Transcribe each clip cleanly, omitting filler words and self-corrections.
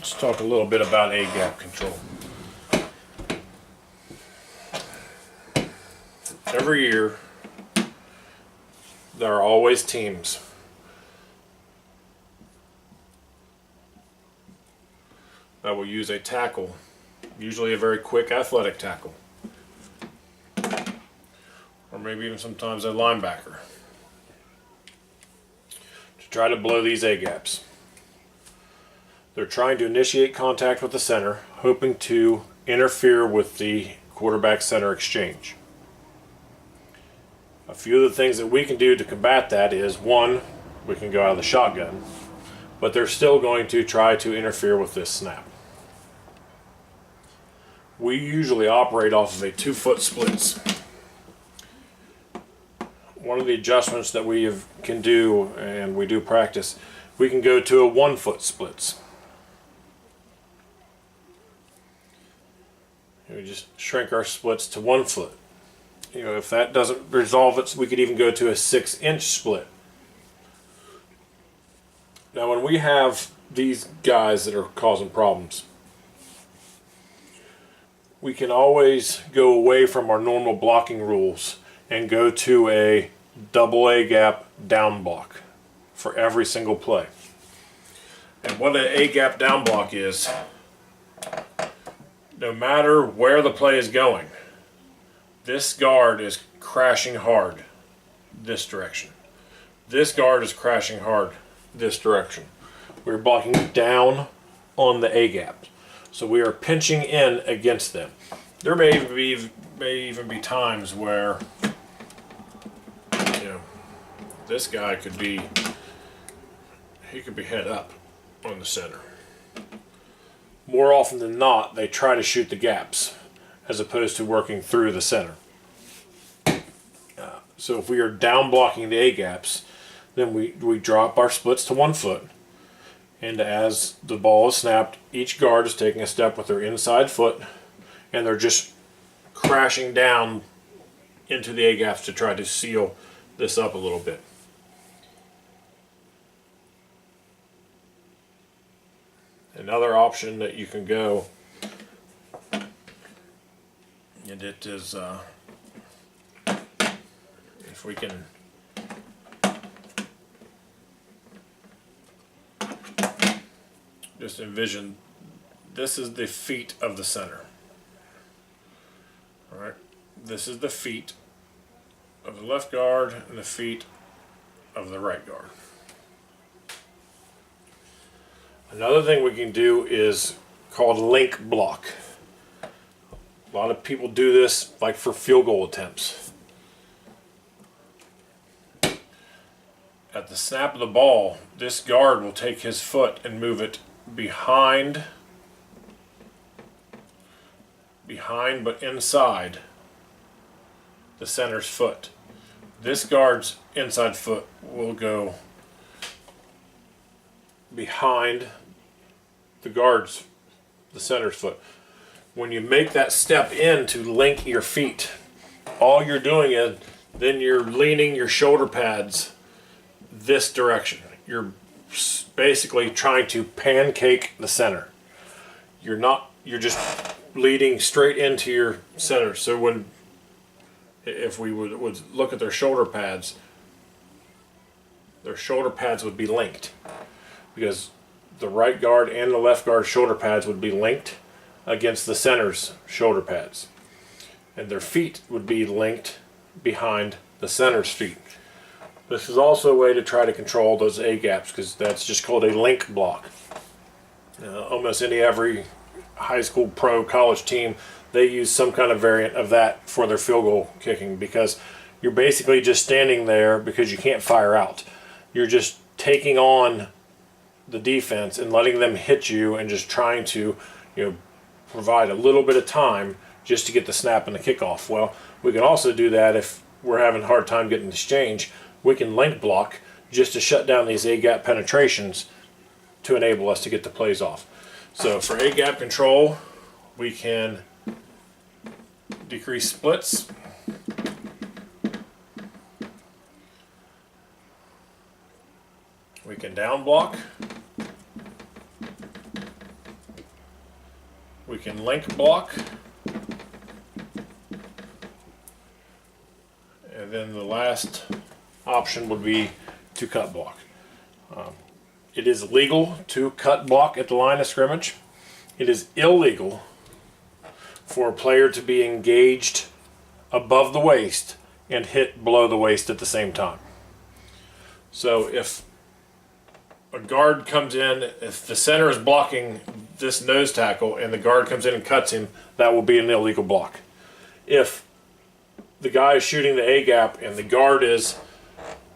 Let's talk a little bit about A-gap control. Every year, there are always teams that will use a tackle, usually a very quick athletic tackle, or maybe even sometimes a linebacker, to try to blow these A-gaps. They're trying to initiate contact with the center, hoping to interfere with the quarterback-center exchange. A few of the things that we can do to combat that is, one, we can go out of the shotgun, but they're still going to try to interfere with this snap. We usually operate off of a 2-foot splits. One of the adjustments that can do, and we do practice, we can go to a 1-foot splits. We just shrink our splits to 1 foot. If that doesn't resolve it, we could even go to a 6-inch split. Now, when we have these guys that are causing problems, we can always go away from our normal blocking rules and go to a double A-gap down block for every single play. And what an A-gap down block is, no matter where the play is going, this guard is crashing hard this direction. This guard is crashing hard this direction. We're blocking down on the A-gap. So we are pinching in against them. There may even be times where this guy could be head up on the center. More often than not, they try to shoot the gaps as opposed to working through the center. So if we are down blocking the A-gaps, then we drop our splits to 1 foot, and as the ball is snapped, each guard is taking a step with their inside foot, and they're just crashing down into the A-gaps to try to seal this up a little bit. Another option that you can go, and it is, if we can just envision, this is the feet of the center. All right, this is the feet of the left guard and the feet of the right guard. Another thing we can do is called link block. A lot of people do this like for field goal attempts. At the snap of the ball, this guard will take his foot and move it behind but inside the center's foot. This guard's inside foot will go behind the center's foot. When you make that step in to link your feet, all you're doing is then you're leaning your shoulder pads this direction. You're basically trying to pancake the center. You're just leading straight into your center. So if we would look at their shoulder pads would be linked, because the right guard and the left guard shoulder pads would be linked against the center's shoulder pads, and their feet would be linked behind the center's feet. This is also a way to try to control those A-gaps, because that's just called a link block. Almost every high school, pro, college team, they use some kind of variant of that for their field goal kicking, because you're basically just standing there because you can't fire out. You're just taking on the defense and letting them hit you and just trying to provide a little bit of time just to get the snap and the kickoff. Well, we can also do that if we're having a hard time getting the exchange. We can link block just to shut down these A-gap penetrations to enable us to get the plays off. So for A-gap control, we can decrease splits. We can down block. We can link block. And then the last option would be to cut block. It is legal to cut block at the line of scrimmage. It is illegal for a player to be engaged above the waist and hit below the waist at the same time. So if a guard comes in, if the center is blocking this nose tackle and the guard comes in and cuts him, that will be an illegal block. If the guy is shooting the A-gap and the guard is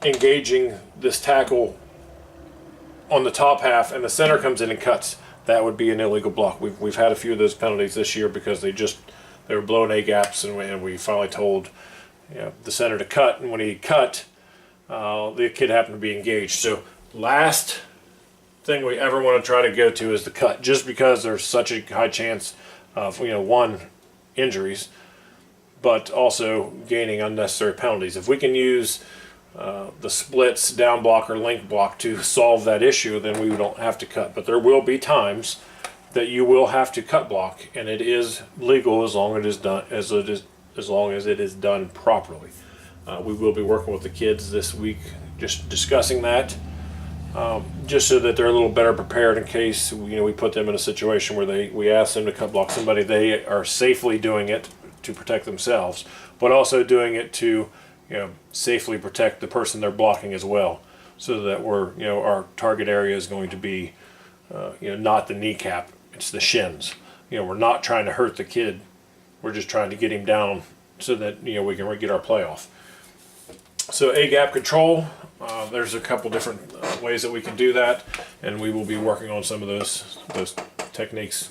engaging this tackle on the top half and the center comes in and cuts, that would be an illegal block. We've had a few of those penalties this year because they were blowing A-gaps, and we finally told the center to cut, and when he cut, the kid happened to be engaged. So last thing we ever want to try to go to is the cut, just because there's such a high chance of one, injuries, but also gaining unnecessary penalties. If we can use the splits, down block, or link block to solve that issue, then we don't have to cut. But there will be times that you will have to cut block, and it is legal as long as it is done properly. We will be working with the kids this week, just discussing that, just so that they're a little better prepared in case we put them in a situation where we ask them to cut block somebody. They are safely doing it to protect themselves, but also doing it to safely protect the person they're blocking as well, so that our target area is going to be not the kneecap, it's the shins. We're not trying to hurt the kid, we're just trying to get him down so that we can get our play off. So A-gap control, there's a couple different ways that we can do that, and we will be working on some of those techniques